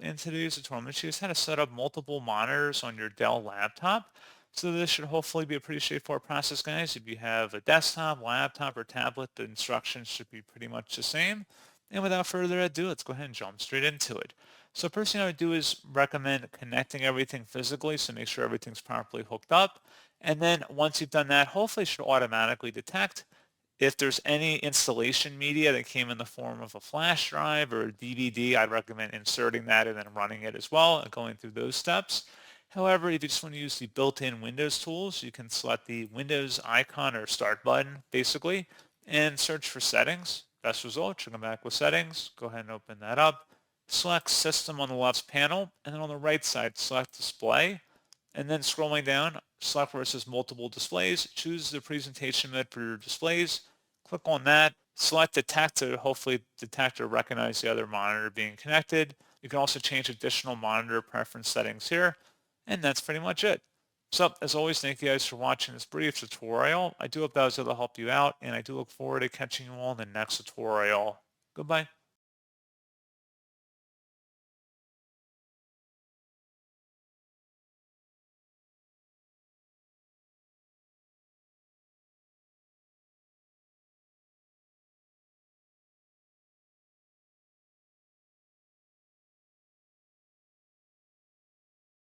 In today's tutorial, I'm going to show you how to set up multiple monitors on your Dell laptop. So this should hopefully be a pretty straightforward process, guys. If you have a desktop, laptop, or tablet, the instructions should be pretty much the same. And without further ado, let's go ahead and jump straight into it. So first thing I would do is recommend connecting everything physically, so make sure everything's properly hooked up. And then once you've done that, hopefully it should automatically detect if there's any installation media that came in the form of a flash drive or a DVD, I'd recommend inserting that and then running it as well and going through those steps. However, if you just want to use the built-in Windows tools, you can select the Windows icon or start button, basically, and search for settings. Best result, should come back with settings. Go ahead and open that up. Select System on the left panel, and then on the right side, select Display. And then scrolling down, select where it says multiple displays, choose the presentation mode for your displays, click on that, select detect to hopefully detect or recognize the other monitor being connected. You can also change additional monitor preference settings here, and that's pretty much it. So as always, thank you guys for watching this brief tutorial. I do hope that was able to help you out, and I do look forward to catching you all in the next tutorial. Goodbye.